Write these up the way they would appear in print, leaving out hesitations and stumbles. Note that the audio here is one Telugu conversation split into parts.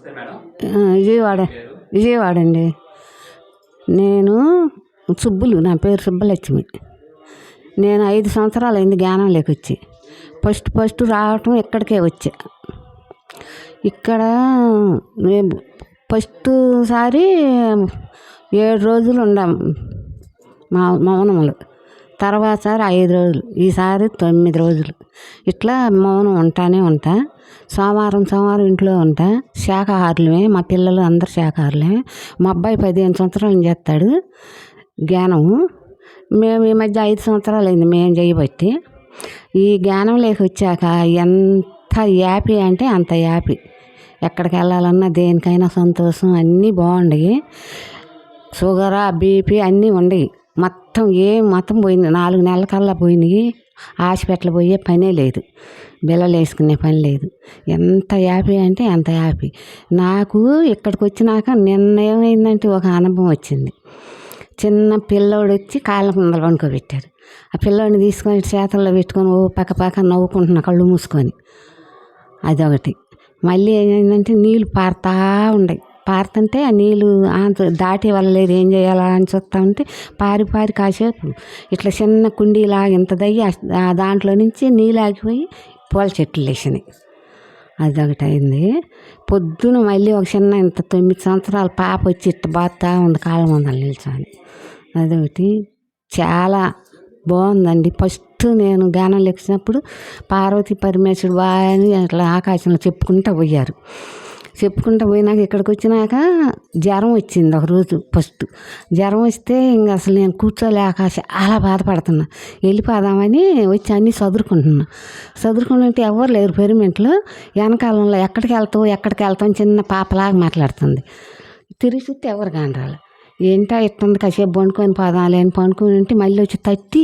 విజయవాడ విజయవాడ అండి. నేను సుబ్బులు, నా పేరు సుబ్బలక్ష్మి. నేను 5 సంవత్సరాలు అయింది జ్ఞానంలోకి వచ్చి. ఫస్ట్ రావటం ఇక్కడికే వచ్చా. ఇక్కడ ఫస్ట్ సారి 7 రోజులు ఉండాం మౌనములు, తర్వాత సారి 5 రోజులు, ఈసారి 9 రోజులు. ఇట్లా మౌనం ఉంటానే ఉంటా. సోమవారం ఇంట్లో ఉంటా. శాకాహారులమే, మా పిల్లలు అందరు శాకాహారులమే. మా అబ్బాయి 15 సంవత్సరాలు చేస్తాడు జ్ఞానము. మేము ఈ మధ్య 5 సంవత్సరాలు అయింది మేము చేయబట్టి. ఈ జ్ఞానంలోకి వచ్చాక ఎంత హ్యాపీ అంటే అంత హ్యాపీ. ఎక్కడికి వెళ్ళాలన్నా దేనికైనా సంతోషం, అన్నీ బాగుండయి. షుగర్ బీపీ అన్నీ ఉండయి. మొత్తం పోయింది. 4 నెలల కల్లా పోయినాయి. హాస్పిటల్ పోయే పనే లేదు, బిళ్ళలు వేసుకునే పని లేదు. ఎంత హ్యాపీ అంటే అంత హ్యాపీ. నాకు ఇక్కడికి వచ్చినాక నిన్న ఏమైందంటే ఒక అనుభవం వచ్చింది. చిన్న పిల్లోడు వచ్చి కాళ్ళ ముందర పడుకోబెట్టారు. ఆ పిల్లోడిని తీసుకొని చేతుల్లో పెట్టుకొని ఓ పక్క నవ్వుకుంటున్నా కళ్ళు మూసుకొని. అదొకటి. మళ్ళీ ఏమైందంటే నీళ్ళు పారుతూ ఉన్నాయి. పారుతుంటే ఆ నీళ్ళు దాటి వెళ్ళలేదు. ఏం చేయాలా అని చూస్తూ ఉంటే పారి కాసేపు ఇట్లా చిన్న కుండీలాగా ఇంత దయ్యి దాంట్లో నుంచి నీళ్ళు ఆగిపోయి పూల చెట్లు వేసినాయి. అదొకటి అయింది. పొద్దున మళ్ళీ ఒక చిన్న ఇంత 9 సంవత్సరాల పాప వచ్చి ఇట్ట బాగుతా ఉంది కాళ్ళ ముందర నిల్చొని. అదొకటి చాలా బాగుందండి. ఫస్ట్ నేను జ్ఞానంలోకి వచ్చినప్పుడు పార్వతి పరమేశ్వరుడు బాగా అట్లా ఆకాశంలో చెప్పుకుంటూ పోయినాక ఇక్కడికి వచ్చినాక జ్వరం వచ్చింది ఒకరోజు. ఫస్ట్ జ్వరం వస్తే ఇంక అసలు నేను కూర్చోలేక చాలా బాధపడుతున్నా. వెళ్ళిపోదామని వచ్చి అన్నీ చదువుకుంటుంటే ఎవరు లేరు పెరిమెంట్లో. వెనకాలంలో ఎక్కడికి వెళ్తాం చిన్న పాపలాగా మాట్లాడుతుంది. తిరిగి చూస్తే ఎవరు కానరాలి. ఏంటో ఇట్టుంది కాసేపు పండుకొని పోదాంలే అని పండుకొని ఉంటే మళ్ళీ వచ్చి తట్టి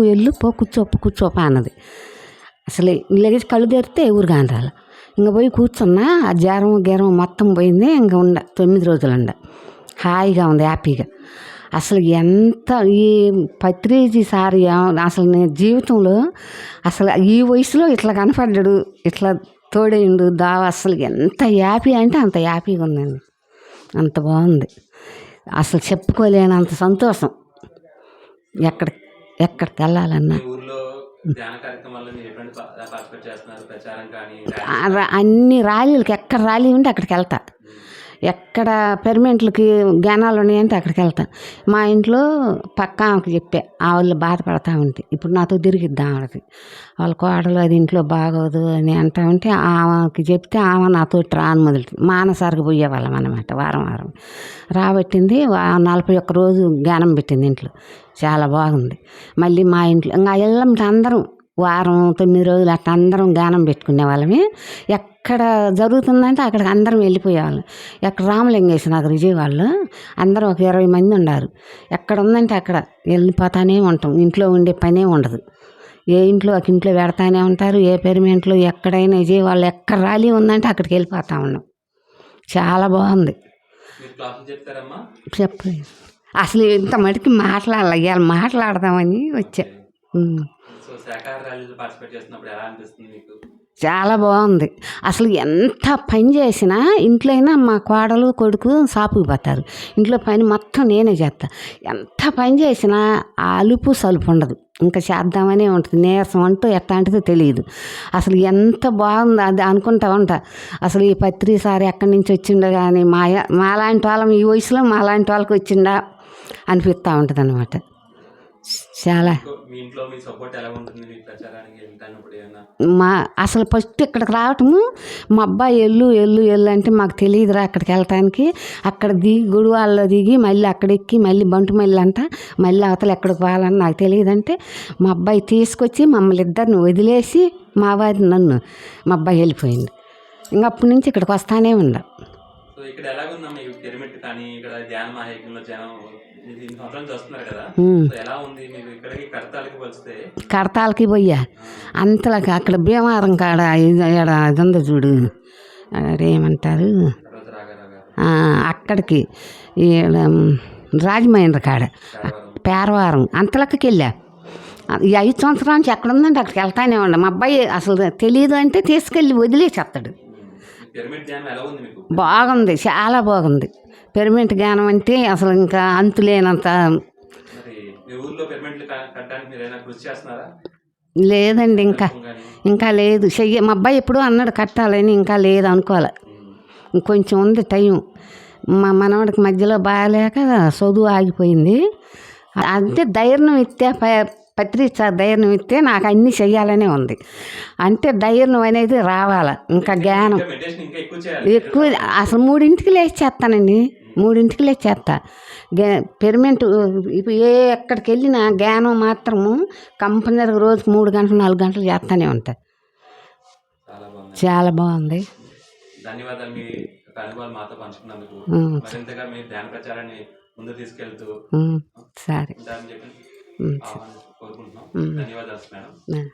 వెళ్ళు పో కూర్చోపా అన్నది. అసలు లెగిసి కళ్ళు తెరిస్తే ఎవరు కానరాలి. ఇంక పోయి కూర్చున్నా. ఆ జ్వరం మొత్తం పోయింది. ఇంక 9 రోజులు హాయిగా ఉంది, హ్యాపీగా. అసలు ఎంత ఈ పత్రిజీ సార్ అసలు నేను జీవితంలో అసలు ఈ వయసులో ఇట్లా కనపడ్డాడు, ఇట్లా తోడేయండు అసలు ఎంత హ్యాపీ అంటే అంత హ్యాపీగా ఉందండి. అంత బాగుంది. అసలు చెప్పుకోలేనంత సంతోషం. ఎక్కడికి వెళ్ళాలన్నా అన్ని ర్యాలీలకి ఎక్కడ ర్యాలీ ఉంటే అక్కడికి వెళ్తా. ఎక్కడ పెర్మెంట్లకి జ్ఞానాలు ఉన్నాయంటే అక్కడికి వెళ్తా. మా ఇంట్లో పక్క ఆమెకు చెప్పా, ఆ వాళ్ళు బాధపడతా ఉంటే ఇప్పుడు నాతో తిరిగిద్దాం ఆవిడకి. వాళ్ళ కోడలు అది ఇంట్లో బాగోదు అని అంటా ఉంటే ఆమెకి చెప్తే ఆమె నాతో రాను మొదలు మానసారికి పోయేవాళ్ళం అన్నమాట. వారం రాబట్టింది. 41 రోజు జ్ఞానం పెట్టింది ఇంట్లో. చాలా బాగుంది. మళ్ళీ మా ఇంట్లో ఇంకా ఎల్లంటే అందరం వారం 9 రోజులు అట్లా అందరం జ్ఞానం పెట్టుకునే వాళ్ళమే. ఎక్కడ జరుగుతుందంటే అక్కడికి అందరం వెళ్ళిపోయేవాళ్ళం. ఎక్కడ రామలింగేశ్వర నగర్ విజయవాడలో అందరం ఒక 20 మంది ఉన్నారు. ఎక్కడ ఉందంటే అక్కడ వెళ్ళిపోతానే ఉంటాం. ఇంట్లో ఉండే పనే ఉండదు. ఏ ఇంట్లో ఒక ఇంట్లో పెడతానే ఉంటారు. ఏ పెరిమెంట్లో ఎక్కడైనా విజయవాడలో ఎక్కడ ర్యాలీ ఉందంటే అక్కడికి వెళ్ళిపోతా ఉన్నాం. చాలా బాగుంది. చెప్పు. అసలు ఇంత మటుకు మాట్లాడదామని వచ్చా. చాలా బాగుంది. అసలు ఎంత పని చేసినా ఇంట్లో అయినా మా కోడలు కొడుకు షాపుకి పోతారు. ఇంట్లో పని మొత్తం నేనే చేస్తా. ఎంత పని చేసినా అలుపు సలుపు ఉండదు. ఇంకా చేద్దామనే ఉంటుంది. నీరసం అంటూ ఎట్లాంటిదో తెలియదు. అసలు ఎంత బాగుంది అది అనుకుంటా ఉంటా. అసలు ఈ పత్రిసారి ఎక్కడి నుంచి వచ్చిండో కానీ మాలాంటి వాళ్ళం ఈ వయసులో మాలాంటి వాళ్ళకి వచ్చిండా అనిపిస్తూ ఉంటుంది అన్నమాట. చాలా అసలు ఫస్ట్ ఇక్కడికి రావటము మా అబ్బాయి ఎల్లు అంటే మాకు తెలియదురా అక్కడికి వెళ్ళటానికి. అక్కడ గుడివాళ్ళలో దిగి మళ్ళీ అక్కడెక్కి మళ్ళీ బంటుమల్లి అంట మళ్ళీ అవతల ఎక్కడికి పోవాలని నాకు తెలియదంటే మా అబ్బాయి తీసుకొచ్చి మమ్మల్ని ఇద్దరిని వదిలేసి మా వారిని నన్ను మా అబ్బాయి వెళ్ళిపోయింది. ఇంకా అప్పటి నుంచి ఇక్కడికి వస్తానే ఉండ. కడతాలకి పోయా. అంతలాగా అక్కడ భీమవరం కాడ ఇది ఉందో చూడు, ఏమంటారు అక్కడికి రాజమహేంద్ర కాడ పేరవారం అంతలకి వెళ్ళా. ఈ 5 సంవత్సరాల నుంచి ఎక్కడ ఉందంటే అక్కడికి వెళ్తానే ఉండ. మా అబ్బాయి అసలు తెలియదు అంటే తీసుకెళ్ళి వదిలేసేస్తాడు. పిరమిడ్ ధ్యానం ఎలా ఉంది మీకు? బాగుంది, చాలా బాగుంది. పిరమిడ్ జ్ఞానం అంటే అసలు ఇంకా అంతులేనంత. మరి మీ ఊర్లో పిరమిడ్లు కట్టడానికి మీరు ఏమైనా కృషి చేస్తున్నారా? లేదండి, ఇంకా కానీ ఇంకా లేదు. మా అబ్బాయి ఎప్పుడూ అన్నాడు కట్టాలని, ఇంకా లేదు అనుకోవాలి. ఇంకొంచెం ఉంది టైం. మా మనవడికి మధ్యలో బాగాలేక చదువు ఆగిపోయింది. అంటే ధైర్యం ఇస్తే పత్రిక ధైర్యం ఇస్తే నాకు అన్నీ చెయ్యాలనే ఉంది. అంటే ధైర్యం అనేది రావాలి. ఇంకా జ్ఞానం మెడిటేషన్ ఇంకా ఎక్కువ చేయాలి. ఎక్కువ అసలు 3ంటికి లేచి చేస్తానండి. 3ంటికి లేచి చేస్తా. పిరమిడ్ ఇప్పుడు ఎక్కడికి వెళ్ళినా జ్ఞానం మాత్రము కంపల్సరీగా రోజుకి 3 గంటలు 4 గంటలు చేస్తూనే ఉంటా. చాలా బాగుంది. ధన్యవాదాలు మీ అనుభవాలు మాతో పంచుకున్నందుకు. మరింతగా మీ ధ్యాన ప్రచారాన్ని ముందు తీసుకెళ్తూ సరే కోరుకుంటున్నాం. ధన్యవాదాలు మేడం.